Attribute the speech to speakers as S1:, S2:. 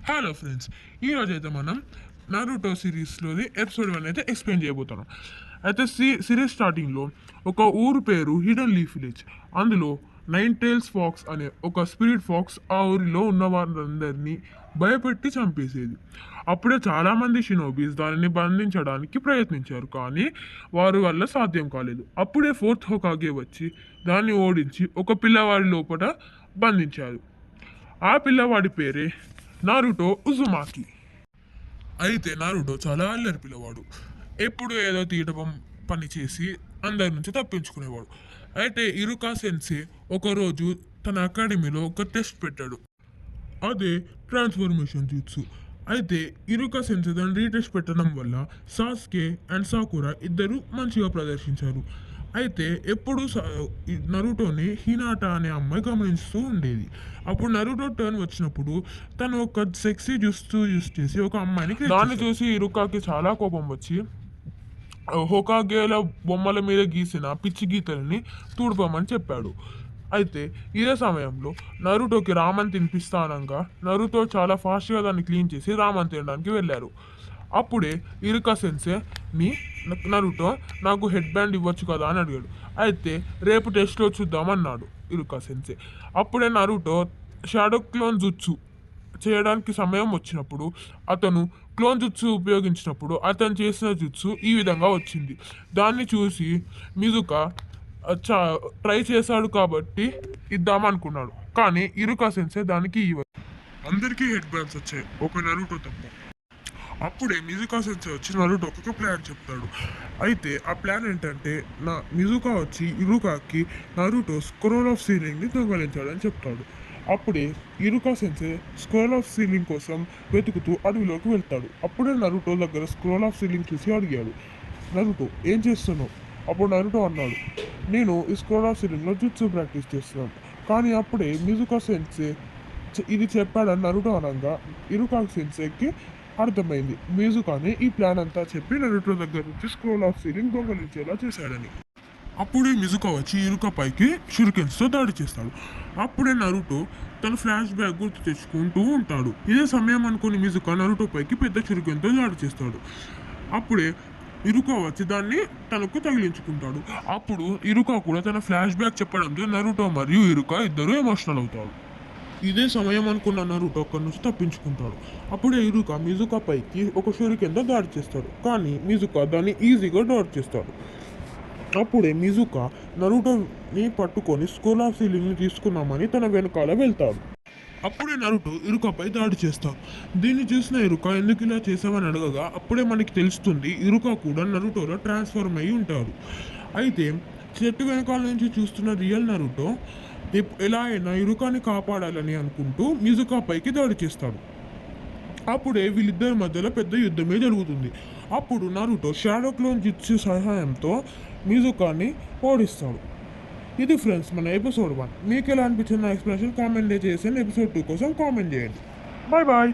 S1: Hello friends, ఈరోజు అయితే మనం నరుటో సిరీస్లోని ఎపిసోడ్ 1 అయితే ఎక్స్ప్లెయిన్ చేయబోతున్నాం. అయితే సిరీస్ స్టార్టింగ్లో ఒక ఊరు పేరు హిడెన్ లీఫ్ విలేజ్. అందులో 9 టైల్స్ ఫాక్స్ అనే ఒక స్పిరిట్ ఫాక్స్ ఆ ఊరిలో ఉన్న వారందరినీ భయపెట్టి చంపేసేది. అప్పుడే చాలామంది షినోబీస్ దానిని బంధించడానికి ప్రయత్నించారు, కానీ వారి వల్ల సాధ్యం కాలేదు. అప్పుడే ఫోర్త్ హోకాగే వచ్చి దాన్ని ఓడించి ఒక పిల్లవాడి లోపల బంధించారు. ఆ పిల్లవాడి పేరే నారుటో ఉజుమాకి. అయితే నారుటో చాలా అల్లరి పిల్లవాడు. ఎప్పుడు ఏదో తీయటం పని చేసి అందరి నుంచి తప్పించుకునేవాడు. అయితే ఇరుకా సెన్సే ఒకరోజు తన అకాడమీలో ఒక టెస్ట్ పెట్టాడు. అదే ట్రాన్స్ఫర్మేషన్ జూట్సు. అయితే ఇరుకా సెన్సే దాన్ని రీటెస్ట్ పెట్టడం వల్ల సాస్కే అండ్ సాకురా ఇద్దరు మంచిగా ప్రదర్శించారు. అయితే ఎప్పుడు నరుటోని హినాటా అనే అమ్మాయి గమనిస్తూ ఉండేది. అప్పుడు నరుటో టర్న్ వచ్చినప్పుడు తను ఒక సెక్సీ యూస్ చేసి ఒక అమ్మాయిని దాన్ని చూసి ఇరుకాకి చాలా కోపం వచ్చి హోకాగేల బొమ్మల మీద గీసిన పిచ్చి గీతల్ని తుడపమని చెప్పాడు. అయితే ఇదే సమయంలో నరుటోకి రామన్ తినిపిస్తానంగా నరుటో చాలా ఫాస్ట్గా దాన్ని క్లీన్ చేసి రామన్ తినడానికి వెళ్ళారు. అప్పుడే ఇరుకా సెన్సేని నరుటో నాకు హెడ్ బ్యాండ్ ఇవ్వచ్చు కదా అని అడిగాడు. అయితే రేపు టెస్ట్లో చూద్దామన్నాడు ఇరుకా సెన్సే. అప్పుడే నరుటో షాడో క్లోన్ జుట్సు చేయడానికి సమయం వచ్చినప్పుడు అతను క్లోన్ జుట్సు ఉపయోగించినప్పుడు అతను చేసిన జుట్సు ఈ విధంగా వచ్చింది. దాన్ని చూసి మిజుకా ట్రై చేశాడు కాబట్టి ఇద్దామనుకున్నాడు, కానీ ఇరుకా సెన్సే దానికి అందరికీ హెడ్ బ్యాండ్స్ వచ్చాయి, ఒక నరుటో తప్ప. అప్పుడే మిజుకా సెన్సే వచ్చి నరుటోకి ఒక ప్లాన్ చెప్తాడు. అయితే ఆ ప్లాన్ ఏంటంటే మిజుకా వచ్చి ఇరుకాకి నరుటో స్క్రోల్ ఆఫ్ సీలింగ్ని దొంగలించాడని చెప్తాడు. అప్పుడే ఇరుకా సెన్సే స్క్రోల్ ఆఫ్ సీలింగ్ కోసం వెతుకుతూ అడవిలోకి వెళ్తాడు. అప్పుడే నరుటో దగ్గర స్క్రోల్ ఆఫ్ సీలింగ్ చూసి అడిగాడు, నరుటో ఏం చేస్తున్నావు? అప్పుడు నరుటో అన్నాడు, నేను ఈ స్క్రోల్ ఆఫ్ సీలింగ్లో జుట్సు ప్రాక్టీస్ చేస్తున్నాను. కానీ అప్పుడే మిజుకా సెన్సే ఇది చెప్పాడని నరుటో అనగా ఇరుకా సెన్సేకి అర్థమైంది మిజుకానే ఈ ప్లాన్ అంతా చెప్పి నరుటో దగ్గర నుంచి స్క్రోల్ ఆఫ్ సీలింగ్ దొంగలించేలా చేశాడని. అప్పుడే మిజుకా వచ్చి ఇరుకా పైకి షురికెన్స్తో దాడి చేస్తాడు. అప్పుడే నరుటో తన ఫ్లాష్ బ్యాక్ గుర్తు తెచ్చుకుంటూ ఉంటాడు. ఇదే సమయం అనుకుని మిజుకా నరుటో పైకి పెద్ద షురికెన్తో దాడి చేస్తాడు. అప్పుడే ఇరుకా వచ్చి దాన్ని తనకు తగిలించుకుంటాడు. అప్పుడు ఇరుకా కూడా తన ఫ్లాష్ బ్యాక్ చెప్పడంతో నరుటో మరియు ఇరుకా ఇద్దరు ఎమోషనల్ అవుతారు. ఇదే సమయం అనుకున్న నరుటో అక్కడి నుంచి తప్పించుకుంటాడు. అప్పుడే ఇరుకా మిజుకా పైకి ఒక షురికెన్తో దాడి చేస్తాడు, కానీ మిజుకా దాన్ని ఈజీగా డాడ్ చేస్తాడు. అప్పుడే మిజుకా నరుటోని పట్టుకొని స్క్రోల్ ఆఫ్ సీలింగ్ని తీసుకున్నామని తన వెనకాల వెళ్తాడు. అప్పుడే నరుటో ఇరుకాపై దాడి చేస్తాడు. దీన్ని చూసిన ఇరుకా ఎందుకు ఇలా చేసామని అడగగా అప్పుడే మనకి తెలుస్తుంది ఇరుకా కూడా నరుటోలో ట్రాన్స్ఫార్మ్ అయి ఉంటాడు. అయితే చెట్టు వెనకాల నుంచి చూస్తున్న రియల్ నరుటో ఎలా అయినా ఇరుకాని కాపాడాలని అనుకుంటూ మిజుకా పైకి దాడి చేస్తాడు. అప్పుడే వీళ్ళిద్దరి మధ్యలో పెద్ద యుద్ధమే జరుగుతుంది. అప్పుడు నరుటో షాడో క్లోన్ జుట్సు సహాయంతో మిజుకాని ఓడిస్తాడు. ఇది ఫ్రెండ్స్ మన ఎపిసోడ్ 1. మీకు ఎలా అనిపించిన ఎక్స్ప్లెనేషన్ కామెంట్ చేసి ఎపిసోడ్ 2 కోసం కామెంట్ చేయండి. Bye bye.